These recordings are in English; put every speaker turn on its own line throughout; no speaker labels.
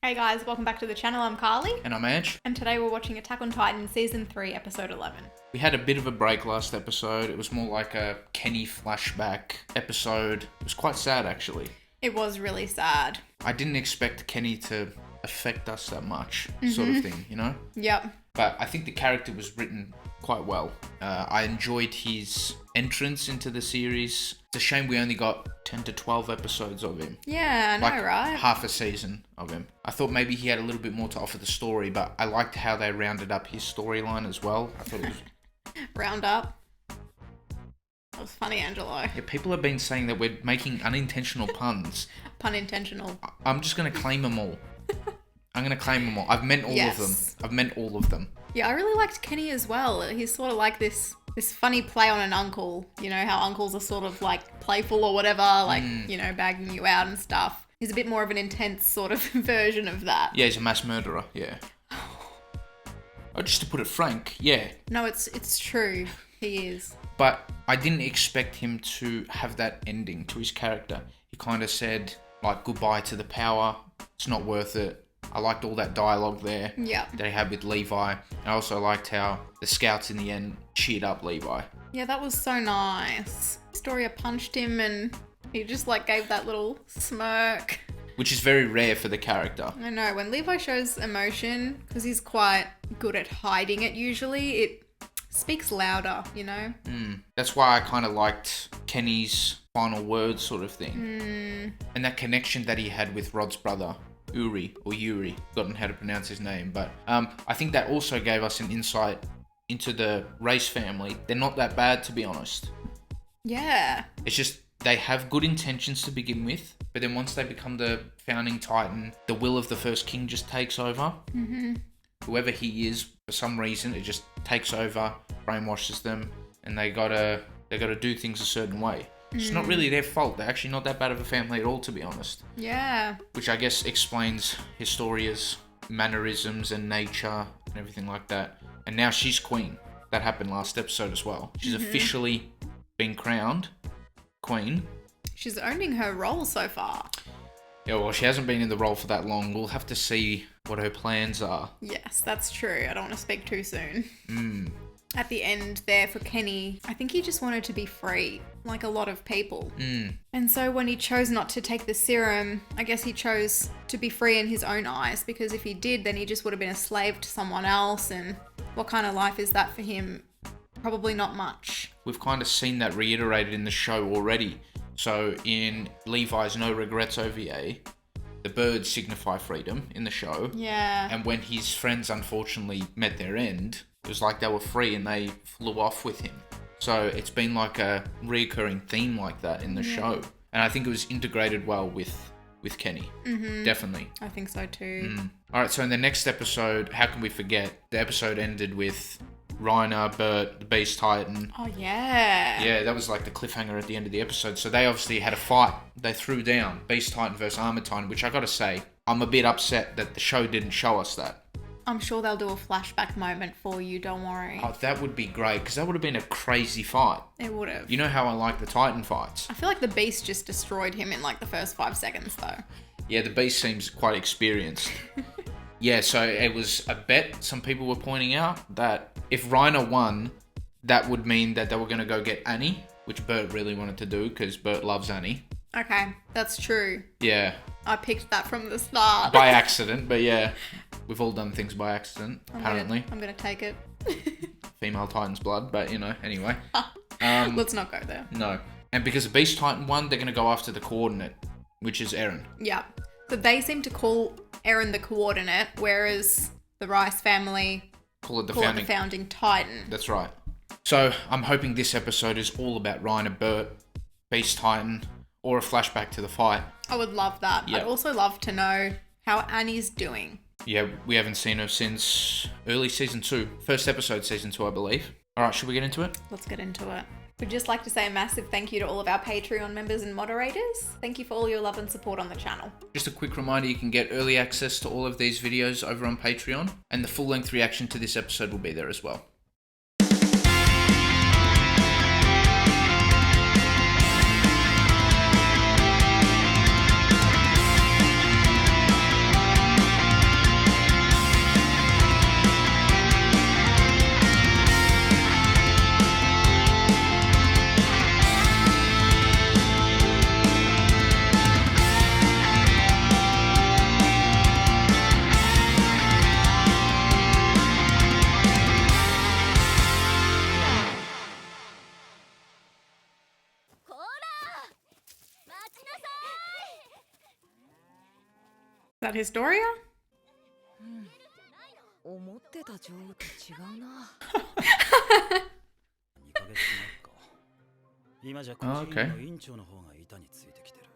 Hey guys, welcome back to the channel. I'm Carly.
And I'm Ange.
And today we're watching Attack on Titan Season 3, Episode 11.
We had a bit of a break last episode. It was more like a Kenny flashback episode. It was quite sad, actually.
It was really sad.
I didn't expect Kenny to affect us that much, sort of thing, you know?
Yep.
But I think the character was written quite well. I enjoyed his entrance into the series. It's a shame we only got 10 to 12 episodes of him.
Yeah, I know, right?
Half a season of him. I thought maybe he had a little bit more to offer the story, but I liked how they rounded up his storyline as well. I thought it was...
Round up. That was funny, Angelo.
Yeah, people have been saying that we're making unintentional puns.
Pun intentional.
I'm just going to claim them all. I'm going to claim them all. I've meant all of them. I've meant all of them.
Yeah, I really liked Kenny as well. He's sort of like this funny play on an uncle. You know, how uncles are sort of like playful or whatever, like, you know, bagging you out and stuff. He's a bit more of an intense sort of version of that.
Yeah, he's a mass murderer, yeah. Oh, just to put it frank, yeah.
No, it's true. He is.
But I didn't expect him to have that ending to his character. He kind of said, like, goodbye to the power. It's not worth it. I liked all that dialogue there that he had with Levi. I also liked how the scouts in the end cheered up Levi.
Yeah, that was so nice. Storia punched him and he just like gave that little smirk.
Which is very rare for the character.
I know, when Levi shows emotion, because he's quite good at hiding it usually, it speaks louder, you know?
That's why I kind of liked Kenny's final words sort of thing. And that connection that he had with Rod's brother. Yuri, forgotten how to pronounce his name, but I think that also gave us an insight into the Race family. They're not that bad, to be honest.
Yeah.
It's just they have good intentions to begin with, but then once they become the founding Titan, the will of the first king just takes over. Whoever he is, for some reason, it just takes over, brainwashes them, and they gotta do things a certain way. It's not really their fault. They're actually not that bad of a family at all, to be honest.
Yeah.
Which I guess explains Historia's mannerisms and nature and everything like that. And now she's queen. That happened last episode as well. She's officially been crowned queen. She's
owning her role so far.
Yeah, well, she hasn't been in the role for that long. We'll have to see what her plans are.
Yes, that's true. I don't want to speak too soon. At the end there for Kenny, I think he just wanted to be free, like a lot of people. And so when he chose not to take the serum, I guess he chose to be free in his own eyes, because if he did, then he just would have been a slave to someone else. And what kind of life is that for him? Probably not much.
We've kind of seen that reiterated in the show already. So in Levi's No Regrets OVA, the birds signify freedom in the show.
Yeah.
And when his friends unfortunately met their end, it was like they were free and they flew off with him. So it's been like a reoccurring theme like that in the show. And I think it was integrated well with Kenny. Definitely.
I think so too.
Alright, so in the next episode, how can we forget? The episode ended with Reiner, Bert, the Beast Titan.
Oh, yeah.
Yeah, that was like the cliffhanger at the end of the episode. So they obviously had a fight. They threw down Beast Titan versus Armor Titan, which I gotta say, I'm a bit upset that the show didn't show us that.
I'm sure they'll do a flashback moment for you, don't worry.
Oh, that would be great, because that would have been a crazy fight.
It would have.
You know how I like the Titan fights.
I feel like the Beast just destroyed him in like the first 5 seconds though.
Yeah, the Beast seems quite experienced. Yeah, so it was a bet, some people were pointing out, that if Reiner won, that would mean that they were going to go get Annie, which Bert really wanted to do, because Bert loves Annie.
Okay, that's true.
Yeah.
I picked that from the start.
By accident, but yeah. We've all done things by accident, apparently.
I'm going to take it.
Female Titan's blood, but you know, anyway.
Let's not go there.
No. And because the Beast Titan won, they're going to go after the coordinate, which is Eren.
Yeah. So they seem to call Eren the coordinate, whereas the Rice family
call it the
founding Titan.
That's right. So I'm hoping this episode is all about Reiner, Bert, Beast Titan, or a flashback to the fight.
I would love that.
Yep.
I'd also love to know how Annie's doing.
Yeah, we haven't seen her since early season 2. First episode season 2, I believe. Alright, should we get into it?
Let's get into it. We'd just like to say a massive thank you to all of our Patreon members and moderators. Thank you for all your love and support on the channel.
Just a quick reminder, you can get early access to all of these videos over on Patreon, and the full-length reaction to this episode will be there as well.
that Historia?
思ってた女王と違うな。
2ヶ月前か。今じゃ個人の院長の方が板についてきてる。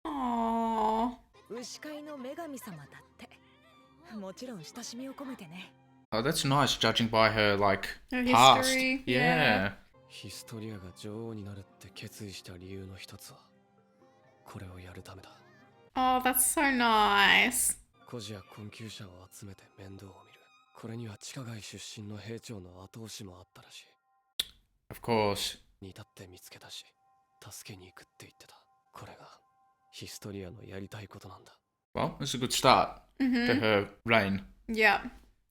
Aww.
牛飼いの女神様だって。もちろん親しみを込めてね。
Oh, that's nice, judging by her, like,
Her
past.
history,
Yeah.
ヒストリアが女王になるって決意した理由の一つはこれをやるためだ。
Oh, that's so nice.
孤児や困窮者を集めて面倒を見る。これには地下街出身の兵長の後押しもあったらしい。
Of course.
に至って見つけたし助けに行くって言ってた。これがヒストリアのやりたいことなんだ。
Well, it's a good start to her reign.
Yeah.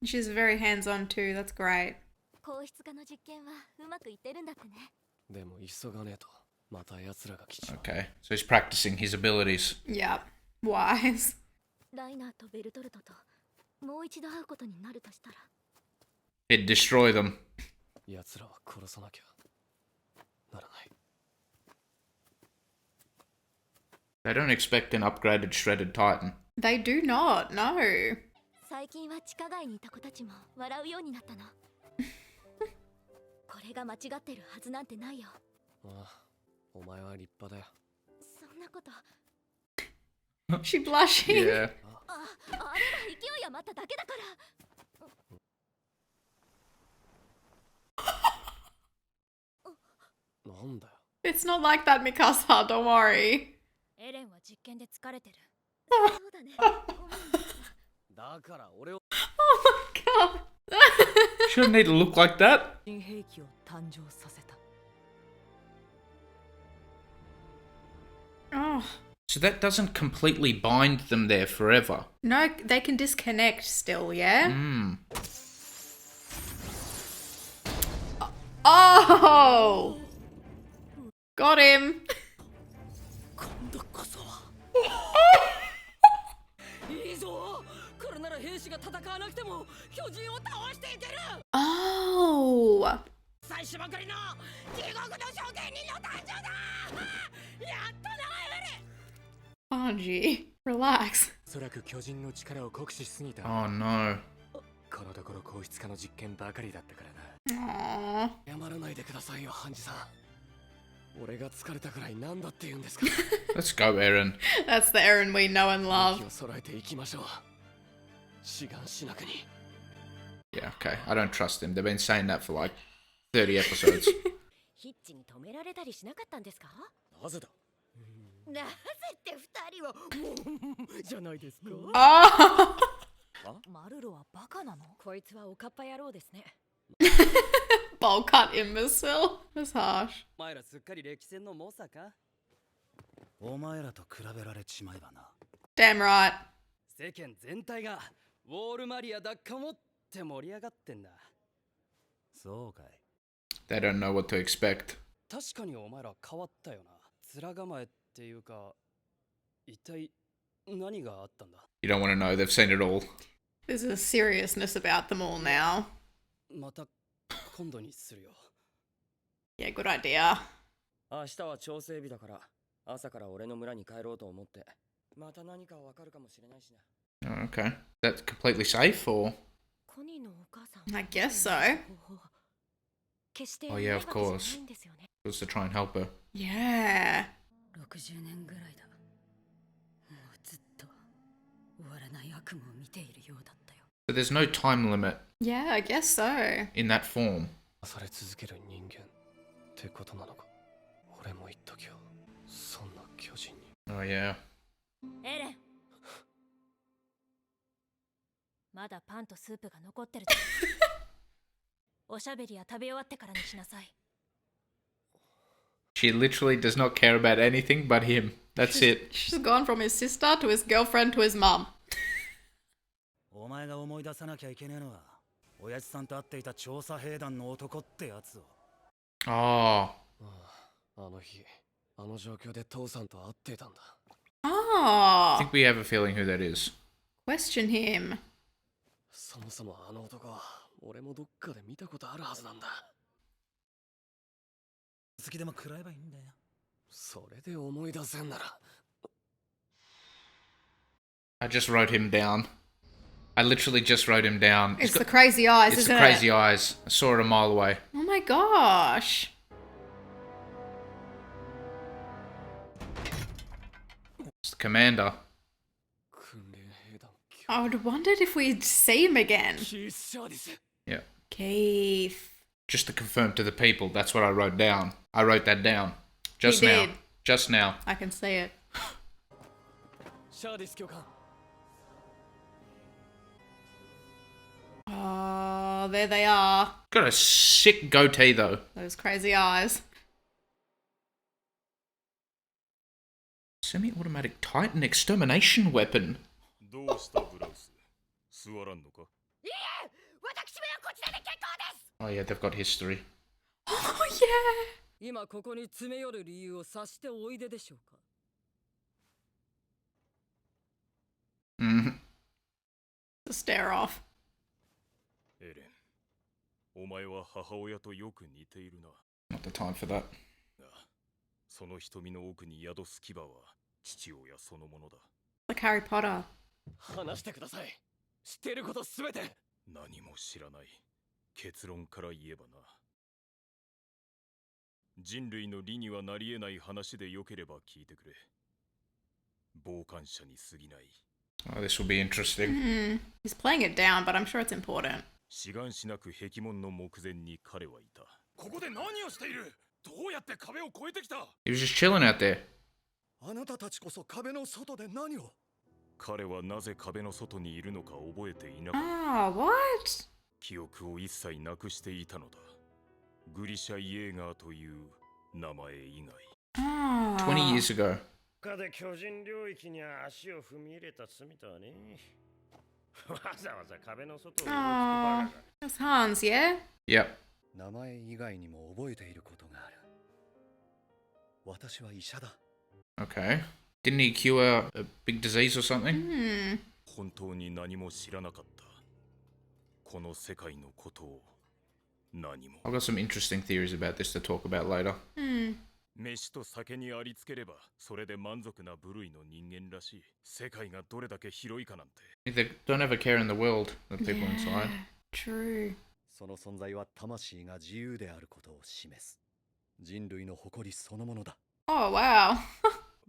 She's very hands-on too. That's great.
皇室化の実験はうまくいってるんだってね。
でも急がねえとまた奴らが来ちまう。
Okay, so he's practicing his abilities.
Yeah. Wise.
ライナーとベルトルトともう一度会うことになるとしたら。
He'd destroy them.
奴らは殺さなきゃならない。
They don't expect an upgraded shredded titan.
They do not. No.
最近は地下街にいた子たちも笑うようになったの。これが間違ってるはずなんてないよ。
ああ、お前は立派だよ。
そんなこと。
She blushing.
Yeah.
あれは勢い余っただけだから。
なんだよ。
It's not like that, Mikasa. Don't worry.
エレンは実験で疲れてる。
Oh.
そうだね。
だから俺を
Oh my god.
Shouldn't need to look like that.
新兵器を誕生させた。
Oh.
So that doesn't completely bind them there forever.
No, they can disconnect still, yeah?
Hmm.
Oh! Got him.
今度こそは。いいぞ。これなら兵士が戦わなくても巨人を倒していける。
Oh.
最初ばかりの地獄の証券人の誕生だ。やったなエレン。
Anji, relax.
おそらく巨人の力を酷使しすぎた。
Oh no.
このところ皇室化の実験ばかりだったからな。
Aww.
謝らないでくださいよ、ハンジさん。俺が疲れたくらいなんだって言うんですか。
Let's go, Eren.
That's the Eren we know and
気
love.
を揃えていきましょう。志願しなくに。
Yeah, okay. I don't trust them. They've been saying that for like 30 episodes.
ヒッチに止められたりしなかったんですか？
なぜだ。
なぜって二人を。
じゃないですか。
Oh.
マルロはバカなの？こいつはおかっぱ野郎ですね。
Bowl cut imbecile. That's harsh.
お前らすっかり歴戦の猛者か。お前らと比べられちまえばな。
Damn right.
世間全体がウォールマリア奪還をって盛り上がってんだ。そうかい。
They don't know what to expect.
確かにお前ら変わったよな。面構えっていうか、一体何があったんだ。
You don't want to know. They've seen it all.
There's a seriousness about them all now.
また今度にするよ。
Yeah, good idea.
明日は調整日だから朝から俺の村に帰ろうと思ってまた何かわかるかもしれないしな。
Oh, okay. That's completely safe, or?
コニーのお母さん。
I guess so.
決して
Oh,
悪い
yeah,
わ
of
けじゃない
course.
んですよね。
It was to try and help her.
Yeah.
60年ぐらいだ。もうずっと終わらない悪夢を見ているようだったよ。
But there's no time limit
Yeah, I guess so.
in that form.
され続ける人間ってことなのか。俺も言っときよ。そんな巨人に。
Oh, yeah.
エレン。まだパンとスープが残ってる。おしゃべりは食べ終わってからにしなさい。
She literally does not care about anything but him. That's it.
She's gone from his sister to his girlfriend to his mum.
お前が思い出さなきゃいけねえのは、親父さんと会っていた調査兵団の男ってやつを。
Oh.
あの日、あの状況で父さんと会っていたんだ。
I
Oh.
think we have a feeling who that is.
Question him.
そもそもあの男は俺もどっかで見たことあるはずなんだ。
好きでも食らえばいいんだよ。
それで思い出せんなら
I just wrote him down. I literally just wrote him down.
It's the crazy eyes,
It's
isn't
the
it?
crazy eyes. I saw it a mile away.
Oh my gosh.
It's the commander.
I would have wondered if we'd see him again.
Yeah.
Keith.
Just to confirm to the people, that's what I wrote down. I wrote that down. Just
You
now.
did.
Just now.
I can see it.
シャーディス教官
Oh, there they are.
Got a sick goatee though.
Those crazy eyes.
Semi-automatic Titan extermination weapon.
どうしたブラウス座らんのか
いいえ私めはこちらで結構です
Oh yeah, they've got history.
Oh, yeah.
今ここに詰め寄る理由を察しておいででしょうか
Mm-hmm.
The stare off.
エレンお前は母親とよく似ているな
Not the time for that.
がその瞳の奥に宿す牙は父親そのものだ
Like Harry Potter.
話してください知っていることすべて
何も知らない結論から言えばな人類の理にはなり得ない話でよければ聞いてくれ傍観者に過ぎない
Oh, this will be interesting.
He's playing it down, but I'm sure it's important.
志願しなく壁門の目前に彼はいたここで何をしているどうやって壁を越えてきた
He was just chilling out there.
あなたたちこそ壁の外で何を
彼はなぜ壁の外にいるのか覚えていなかった
Oh, what?
記憶を一切なくしていたのだグリシャ・イエーガーという名前以外
Oh.
20 years ago.
他で巨人領域に足を踏み入れた罪とはねわざわざ壁の外を動くバ
Oh.
カが
That's Hans, yeah?
Yep.
名前以外にも覚えていることがある私は医者だ
Okay. Didn't he cure a big disease or something?
Hmm.
本当に何も知らなかったこの世界のことを何も
I've got some interesting theories about this to talk about later.
Hmm.
飯と酒にありつければそれで満足な部類の人間らしい世界がどれだけ広いかなんて
They don't have a care in the world, the people inside.
True.
その存在は魂が自由であることを示す人類の誇りそのものだ
Oh, wow.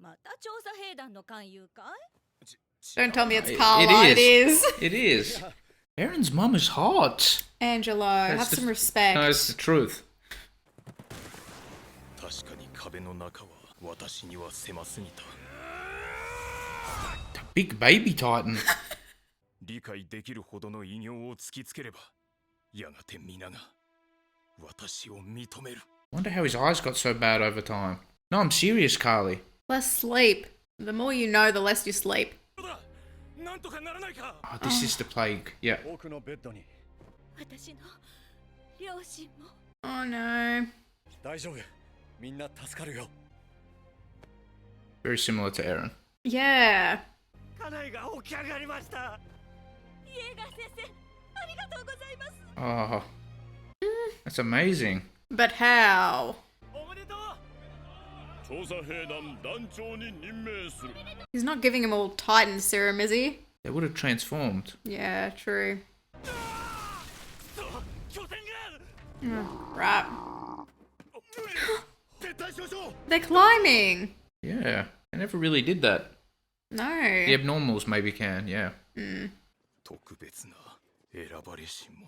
また調査兵団の勧誘かい
Don't tell me it's
It
Carla. It is.
It is. Aaron's mum is hot.
Angelo, have
That's the-
some respect.
No, it's the truth.
確かに壁の中は私には狭すぎた
The big baby Titan.
理解できるほどの偉業を突きつければやがて皆が私を認める
Wonder how his eyes got so bad over time. No, I'm serious, Carly.
Less sleep. The more you know, the less you sleep.
どうだなんとかならないか
Oh, this is the plague. Yeah.
奥のベッドに
私の両親も
Oh, no.
大丈夫みんな助かるよ
Very similar to Aaron.
Yeah.
家内が起き上がりました
イエーガー先生ありがとうございます
Oh. That's amazing.
But how?
おめでとう
調査兵団団長に任命する
He's not giving him all Titan serum, is he?
They would have transformed.
Yeah, true.
拠点
Oh, right.
撤退しましょう
They're climbing.
Yeah. They never really did that.
No.
The abnormals maybe can, yeah.
特別な選ばれし者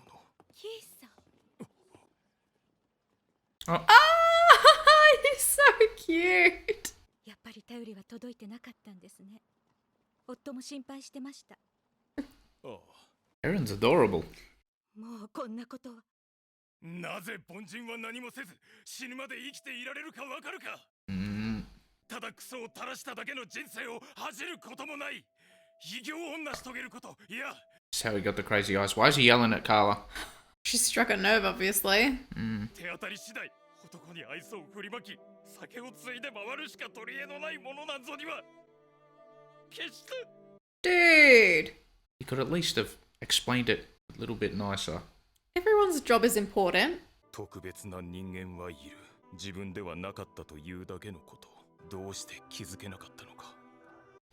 キーさん
Oh, he's so cute.
やっぱり頼りは届いてなかったんですね夫も心配してました
ああ
Aaron's adorable.
もうこんなことは
なぜ凡人は何もせず死ぬまで生きていられるかわかるか
Mm.
ただクソを垂らしただけの人生を恥じることもない偉業を成し遂げることいや
That's how he got the crazy eyes. Why is he yelling at Carla?
She struck a nerve, obviously.
手当たり次第男に愛想を振りまき酒をついで回るしか取り柄のないものなんぞには決して
Dude.
He could at least have explained it a little bit nicer.
Everyone's job is important.
特別な人間はいる自分ではなかったというだけのことどうして気づけなかったのか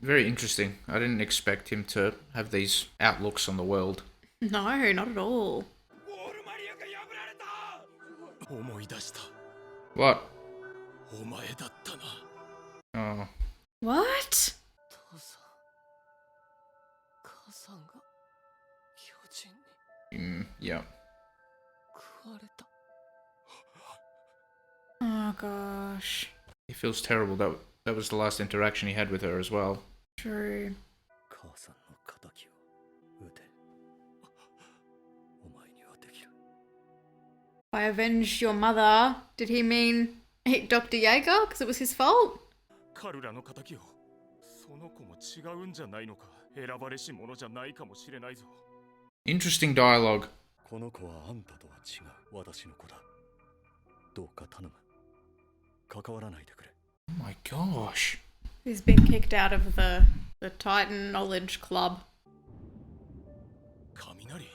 Very interesting. I didn't expect him to have these outlooks on the world.
No, not at all.
ウォールマリアが破られた。思い出した。
What?
お前だったな。
Oh.
What?
父さん母さんが巨人に
Yeah.
食われた。
Oh gosh.
He feels terrible. That was the last interaction he had with her as well.
True.
母さんの敵を撃て。お前にはできる。
By avenge your mother, did he mean Dr. Jaeger? Because it was his fault?
カルラの仇を。その子も違うんじゃないのか。選ばれし者じゃないかもしれないぞ。
Interesting dialogue.
この子はあんたとは違う私の子だ。どうか頼む。関わらないでくれ。
Oh my gosh.
He's been kicked out of the Titan Knowledge Club.
雷。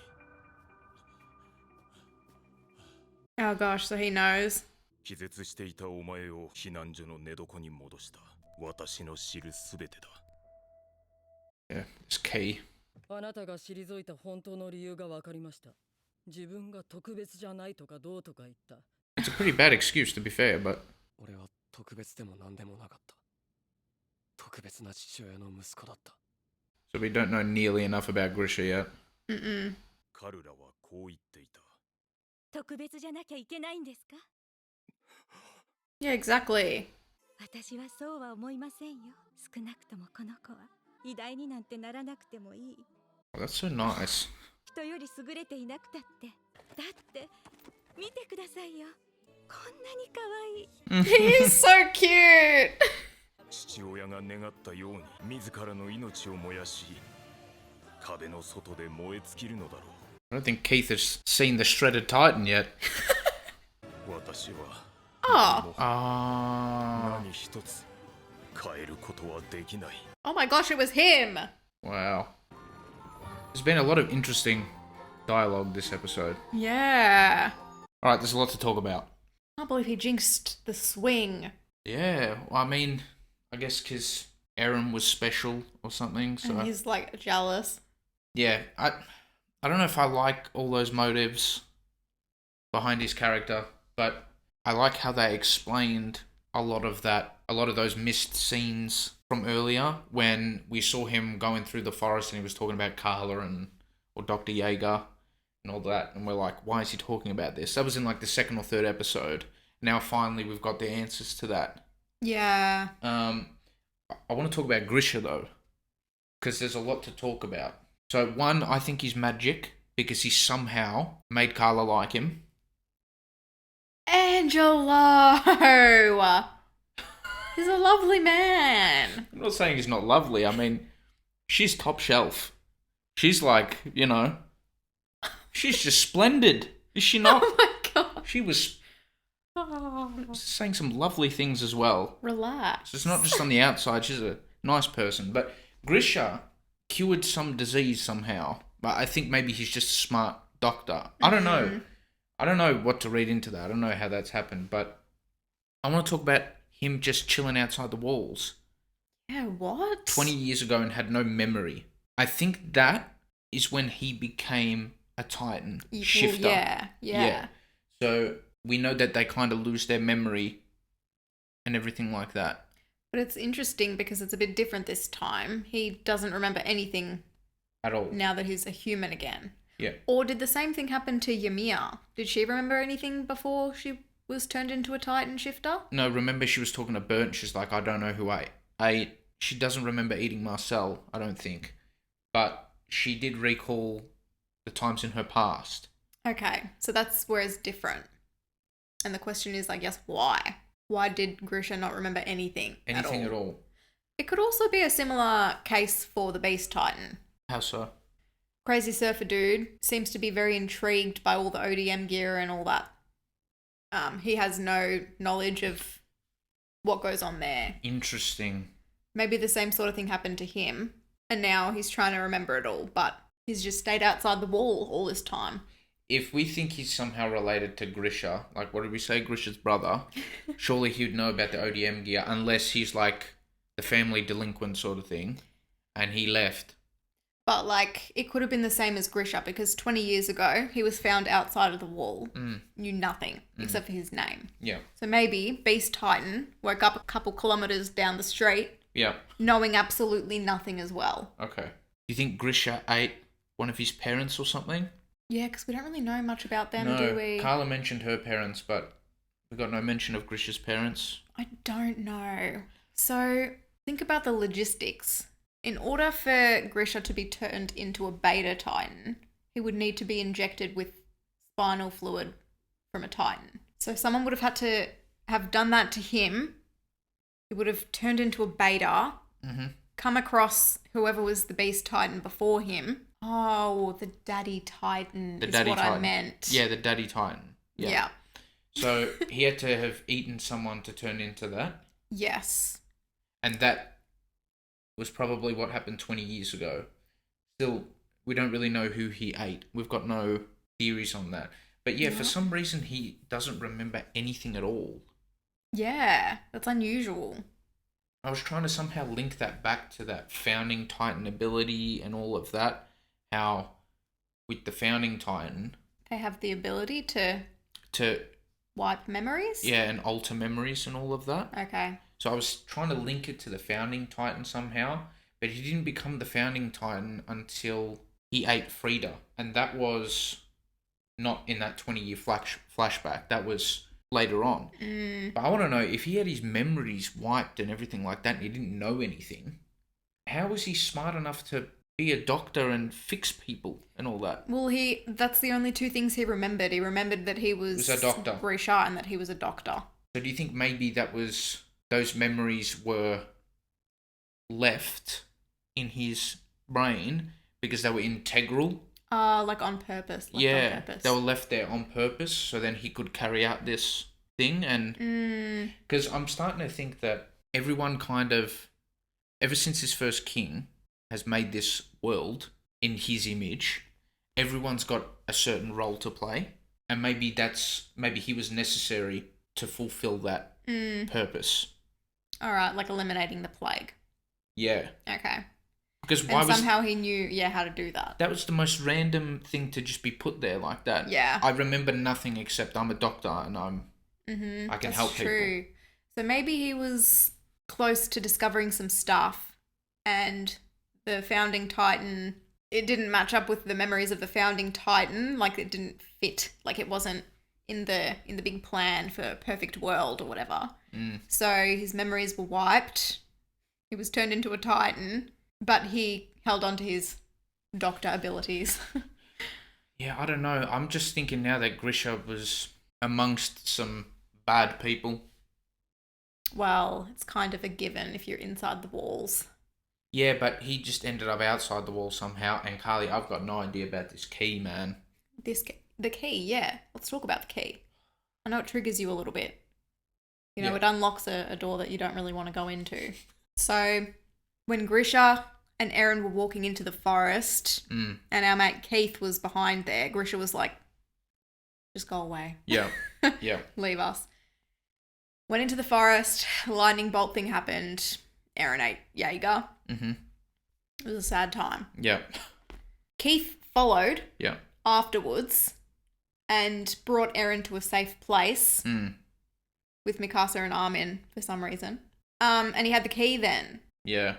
Oh gosh, so he knows.
気絶していたお前を避難所の寝床に戻した。私の知るすべてだ。
Yeah, it's key.
あなたが退いた本当の理由が分かりました。自分が特別じゃないとかどうとか言った。
It's a pretty bad excuse, to be fair, but
俺は特別でも何でもなかった。特別な父親の息子だった。
so we don't know nearly enough about Grisha yet.
Mm-mm.
カルラはこう言っていた。
特別じゃなきゃいけないんですか？
Yeah, exactly.
私はそうは思いませんよ。少なくともこの子は偉大になんてならなくてもいい。
Oh, that's so nice.
人より優れていなくたって。だって見てくださいよ。こんなに可愛い。
He's so cute.
父親が願ったように自らの命を燃やし、壁の外で燃え尽きるのだろ
I don't think Keith has seen the shredded Titan yet.
う。私は
Oh.
あ
何一つ変えることはできない。
Oh my gosh, it was him.
wow. There's been a lot of interesting dialogue this episode.
Yeah.
Alright, there's a lot to talk about.
I can't believe he jinxed the swing.
Yeah, well, I mean, I guess because Eren was special or something, so...
And he's like jealous.
Yeah, I don't know if I like all those motives behind his character, but I like how they explained a lot of those missed scenes from earlier when we saw him going through the forest and he was talking about Carla or Dr. Jaeger and all that, and we're like, why is he talking about this? That was in like the second or third episode. Now finally we've got the answers to that.
Yeah.
I want to talk about Grisha though, because there's a lot to talk about. So one, I think he's magic because he somehow made Carla like him.
Angelo! He's a lovely man.
I'm not saying he's not lovely. I mean, she's top shelf. She's like, you know, she's just splendid. Is she not?
Oh my god.
She was
Oh,
saying some lovely things as well.
relax.
So it's not just on the outside. She's a nice person. But Grisha cured some disease somehow. But I think maybe he's just a smart doctor. I don't know. I don't know what to read into that. I don't know how that's happened. But I want to talk about him just chilling outside the walls
Yeah, what?
20 years ago and had no memory. I think that is when he became a Titan shifter.
Yeah.
So we know that they kind of lose their memory and everything like that.
But it's interesting because it's a bit different this time. He doesn't remember anything
At all.
now that he's a human again.
Yeah.
Or did the same thing happen to Ymir? Did she remember anything before she was turned into a Titan shifter?
No, remember she was talking to Burnt. She's like, I don't know who I ate. She doesn't remember eating Marcel, I don't think. But she did recall the times in her past.
Okay, so that's where it's different. And the question is, I guess, why? Why did Grisha not remember anything?
Anything at all.
It could also be a similar case for the Beast Titan.
How so?
Crazy Surfer Dude seems to be very intrigued by all the ODM gear and all that. He has no knowledge of what goes on there.
Interesting.
Maybe the same sort of thing happened to him, and now he's trying to remember it all, but he's just stayed outside the wall all this time.
If we think he's somehow related to Grisha, like what did we say, Grisha's brother, surely he'd know about the ODM gear unless he's like the family delinquent sort of thing, and he left.
But, like, it could have been the same as Grisha because 20 years ago, he was found outside of the wall, knew nothing except for his name.
Yeah.
So maybe Beast Titan woke up a couple kilometres down the street,
Yeah.
knowing absolutely nothing as well.
Okay. Do you think Grisha ate one of his parents or something?
Yeah, because we don't really know much about them,
No.
do we?
Carla mentioned her parents, but we got no mention of Grisha's parents.
I don't know. So think about the logistics. In order for Grisha to be turned into a Beta Titan, he would need to be injected with spinal fluid from a Titan. So someone would have had to have done that to him. He would have turned into a Beta, come across whoever was the Beast Titan before him. Oh, the Daddy Titan is what I meant.
Yeah, the Daddy Titan.
Yeah.
So he had to have eaten someone to turn into that.
Yes.
And that was probably what happened 20 years ago. Still, we don't really know who he ate. We've got no theories on that. But yeah, for some reason, he doesn't remember anything at all.
Yeah, that's unusual.
I was trying to somehow link that back to that founding Titan ability and all of that. How with the founding Titan...
They have the ability to wipe memories?
Yeah, and alter memories and all of that.
Okay.
So I was trying to link it to the founding Titan somehow, but he didn't become the founding Titan until he ate Frida. And that was not in that 20-year flashback. That was later on. But I want to know, if he had his memories wiped and everything like that and he didn't know anything, how was he smart enough to be a doctor and fix people and all that?
Well, that's the only two things he remembered. He remembered that he was
a doctor.
Grisha and that he was a doctor.
So do you think maybe those memories were left in his brain because they were integral?
Like on purpose. On purpose.
They were left there on purpose so then he could carry out this thing. And because I'm starting to think that everyone kind of, ever since his first king has made this world in his image, everyone's got a certain role to play, and maybe he was necessary to fulfill that purpose.
All right, like eliminating the plague.
Yeah.
Okay.
Because
somehow he knew, how to do that.
That was the most random thing to just be put there like that.
Yeah.
I remember nothing except I'm a doctor and I can help people. True.
So maybe he was close to discovering some stuff, and the founding Titan, it didn't match up with the memories of the founding Titan. Like, it didn't fit. Like, it wasn't in the big plan for a perfect world or whatever. So his memories were wiped. He was turned into a Titan, but he held on to his doctor abilities.
Yeah, I don't know. I'm just thinking now that Grisha was amongst some bad people.
Well, it's kind of a given if you're inside the walls.
Yeah, but he just ended up outside the wall somehow. And Carly, I've got no idea about this key, man.
The key, yeah. Let's talk about the key. I know it triggers you a little bit. You know, It unlocks a door that you don't really want to go into. So, when Grisha and Eren were walking into the forest, and our mate Keith was behind there, Grisha was like, just go away.
Yeah. Yeah.
Leave us. Went into the forest, lightning bolt thing happened. Eren ate Jaeger. It was a sad time.
Yeah.
Keith followed
Yeah.
afterwards and brought Eren to a safe place with Mikasa and Armin for some reason. And he had the key then.
Yeah.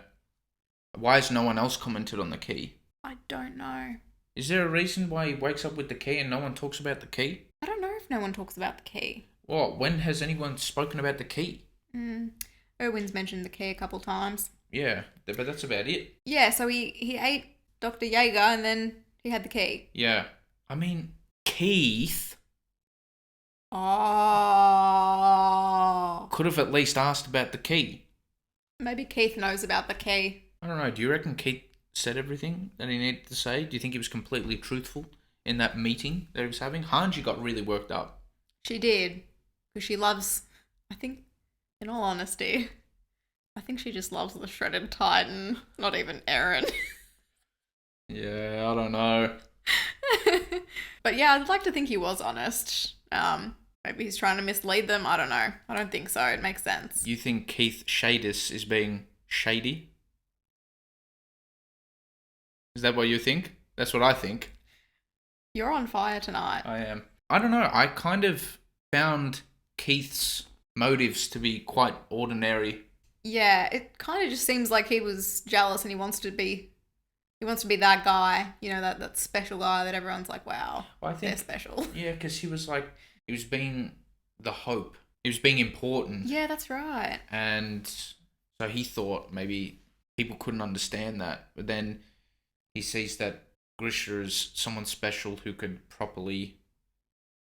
Why has no one else commented on the key?
I don't know.
Is there a reason why he wakes up with the key and no one talks about the key?
I don't know if no one talks about the key.
Well, when has anyone spoken about the key?
Erwin's mentioned the key a couple times.
Yeah, but that's about it.
Yeah, so he ate Dr. Jaeger and then he had the key.
Yeah. I mean, Keith...
Oh.
could have at least asked about the key.
Maybe Keith knows about the key.
I don't know. Do you reckon Keith said everything that he needed to say? Do you think he was completely truthful in that meeting that he was having? Hanji got really worked up.
She did. Because she loves... I think, in all honesty, I think she just loves the shredded Titan. Not even Eren.
Yeah, I don't know.
But yeah, I'd like to think he was honest. Maybe he's trying to mislead them. I don't know. I don't think so. It makes sense.
You think Keith Shadis is being shady. Is that what you think? That's what I think.
You're on fire tonight.
I am. I don't know. I kind of found Keith's motives to be quite ordinary.
Yeah, it kind of just seems like he was jealous and he wants to be that guy, you know, that special guy that everyone's like, wow,
I think,
they're special.
Yeah, because he was being the hope. He was being important.
Yeah, that's right.
And so he thought maybe people couldn't understand that. But then he sees that Grisha is someone special who could properly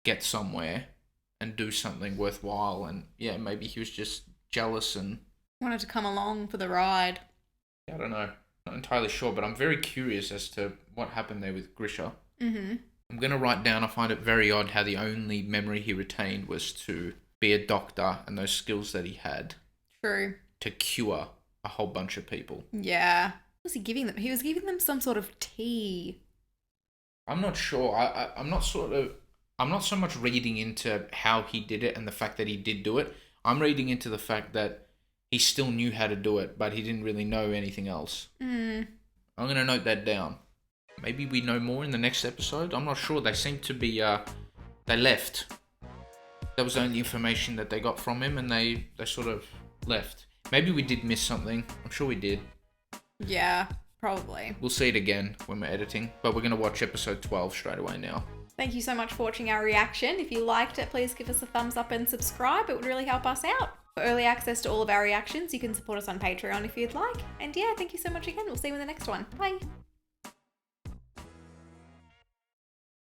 get somewhere and do something worthwhile. And yeah, maybe he was just jealous and
wanted to come along for the ride.
I don't know. Not entirely sure, but I'm very curious as to what happened there with Grisha.
Mm-hmm.
I'm going to write down, I find it very odd how the only memory he retained was to be a doctor and those skills that he had.
True.
To cure a whole bunch of people.
Yeah. What was he giving them? He was giving them some sort of tea.
I'm not sure. I'm not so much reading into how he did it and the fact that he did do it. I'm reading into the fact that he still knew how to do it, but he didn't really know anything else. I'm going to note that down. Maybe we know more in the next episode. I'm not sure. They seem to be, they left. That was the only information that they got from him, and they sort of left. Maybe we did miss something. I'm sure we did.
Yeah, probably.
We'll see it again when we're editing, but we're going to watch episode 12 straight away now.
Thank you so much for watching our reaction. If you liked it, please give us a thumbs up and subscribe. It would really help us out. For early access to all of our reactions, you can support us on Patreon if you'd like. And yeah, thank you so much again. We'll see you in the next one. Bye.